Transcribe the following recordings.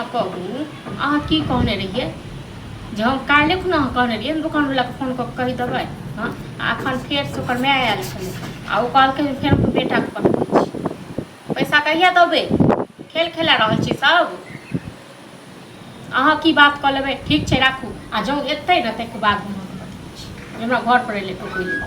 अहाँ कहू अहाँ की कहने रहिए जे हम काल्हि खुना अहाँ कहने रहिए दोकानवलाके फोन कऽ कहि देबै। हाँ एखन फेरसँ ओकर माय आयल छलै आ ओ कहलकै फेर बेटाके पढ़बै छी पैसा कहिया देबै खेल खेला रहल छी सब। अहाँ की बात कऽ लेबै ठीक छै राखू आ जँ एतै ने ताहिके बाद हम अहाँके बतबै छी हमरा घरपर अयलै टोकै लेल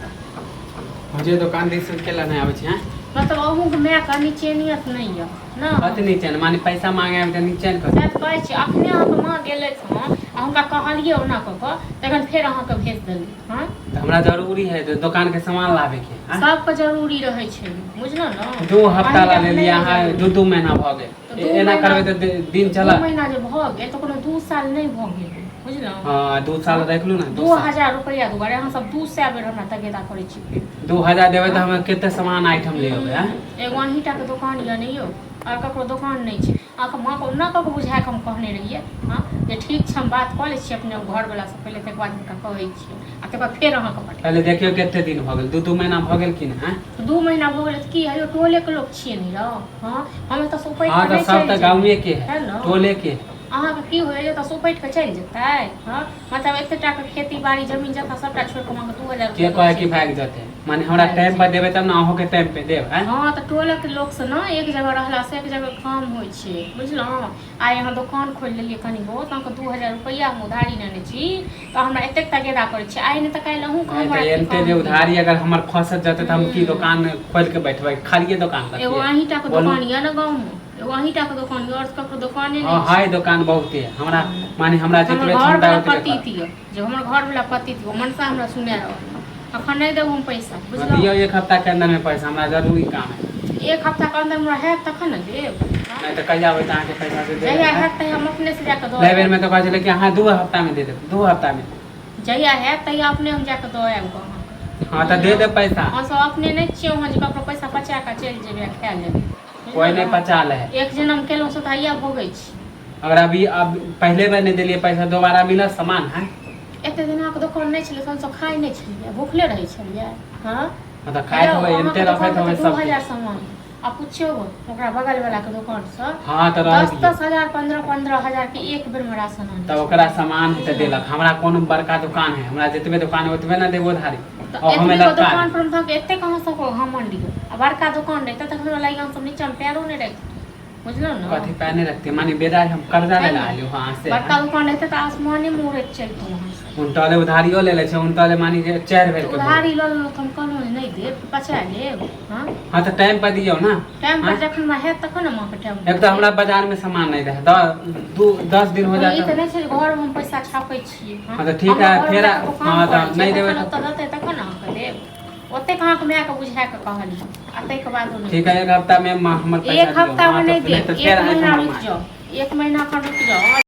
मुझे दुकान दिस केला नहीं आवे छे। मतलब अहूँके मायके नीचेनियत नहीं है ना कथी नीचे माने पैसा मांगे हम त नीचे न कर सएह कहै छी अखने अहाँके माँ गेलथि हँ आ हुनका कहलियै ओना कऽ कऽ तखन फेर अहाँके भेज देलियै। हाँ त हमरा जरूरी है तो दुकान के सामान लावे के सबके जरूरी रहै छै बुझलौ न। 2 हफ्ता ला लेलिए अहाँ 2 महीना भ गेल एना करबै त दिन चला 2 महीना जे भ गेल त कोनो 2 साल नहीं भ गेल बुझलौ। हां 2 साल देख लू ना 2000 रुपया दुबारे अहाँ सब 200 बेर हमरा तगेदा करै छी फिर 2000 देबै त हम केते सामान आइटम ले लेबै। हां एगो अहीटा के दुकान या नहीं यौ और ककरो दुकान नहीं छै अहाँके माँ को ना ककरो बुझा के हम कहने रहिए। हाँ जे ठीक छै हम बात कऽ लै छी अपने घरवला से पहिले तक बाद हुनका कहै छी आ तकर बाद फेर अहाँके पठा पहले देखियो केते दिन भ गेल 2 महीना भ गेल कि ना। 2 महीना भ गेल त की है टोले के लोग छियै नहीं रह। हां हम त सोपै हां त सब त गांवे के है टोले के अहाँके की होइए तऽ सोपैट के चलि जेतै। हाँ मतलब एतेटा के खेती बाड़ी जमीन जथा सबटा छोड़ के अहाँके 2000 के कहे कि भाग जते माने हमरा टाइम पर देबै तब ना अहो के टाइम पे देब। हां त टोले के लोग से ना एक जगह रहला से एक जगह काम होय छै बुझलौ। आइ अहाँ दुकान खोल लेलिए कनी बहुत अहाँके 2000 रुपया हम उधारी लेने छी त हमरा एतेक तगेदा करै छी आइ ने त काल्हि अहूँ के हमरा एते जे उधारी अगर हमर फंसत जते त हम की दुकान खोल के बैठबै खालिए दुकान रखिए। एगो अहीटा के दुकान या ना गांव में एगो अहीटा के दुकान और ककरो दुकाने नहीं। हां हाय दुकान बहुते हमरा माने हमरा जितबे क्षमता होते पति थी जो हमर घर वाला पति थी मनसा हमरा सुने रहो अखन नहीं देब हम पैसा बुझलो। दियो 1 हफ्ता के अंदर में पैसा हमरा जरूरी काम है। 1 हफ्ता के अंदर हमरा है तखन न देब नहीं त कहिया होय त आके पैसा से दे जहिया है त हम अपने से जाके दो लेबर में तो कहै छले कि हां 2 हफ्ता में दे देब 2 हफ्ता में जहिया है तहिया अपने हम जाके दो आएब अहाँ। हां त दे दे पैसा हां सब अपने नहीं छियो हम जे ककरो पैसा पचा के चल जेबे खा लेब कोई नहीं पचा ले एक जन्म केलो से तहिया भोगै छी। अगर अभी अब पहले बार नहीं देलिए पैसा दोबारा मिला सामान है एते दिन अहाँके दुकान नहीं छलै हम सब खाइ नहीं छलिए भूखले रहै छलिए। हां मतलब खाए होय एते रखैत होय सब 2000 सामान आ पूछियो ओकरा बगल वाला के दुकान से हां त 10,000 15,000 के एक बेर में राशन आने त ओकरा सामान त देलक हमरा कोनो बड़का दुकान है हमरा जितबे दुकान है ओतबे ना देबो धारी और हमें लगता दुकान पर हम एते कहां से को हम मंडी आ बड़का दुकान रहता त हमरा लागि हम सब नीचा में पैरो नहीं रखते बुझलो ना। कथि पैने रखते माने बेदार हम कर्जा ले लालियो हां से बड़का दुकान रहता त आसमानी मुड़े चलतो वहां से उनटले उधारियो ले ले छै उनटले मानी जे 4 बेर के उधारी ल लो हम कहनो नहीं देब पचा लेब। हां हां त टाइम पर दियो ना टाइम पर जखन में है तखन मां के टाइम एक तो हमरा बाजार में सामान नहीं रहे 10 दिन हो जाता ई त नहीं छै घर में हम पैसा छापै छी। हां त ठीक है फेर हां त नहीं देबै त रहतै तखन अहाँ देब ओते कहाँ के माय के बुझा के कहली आ तै के बाद ठीक है 1 हफ्ता में हमर पैसा 1 हफ्ता में नहीं दे 1 महीना रुक जाओ जाओ 1 महीना का रुक जाओ।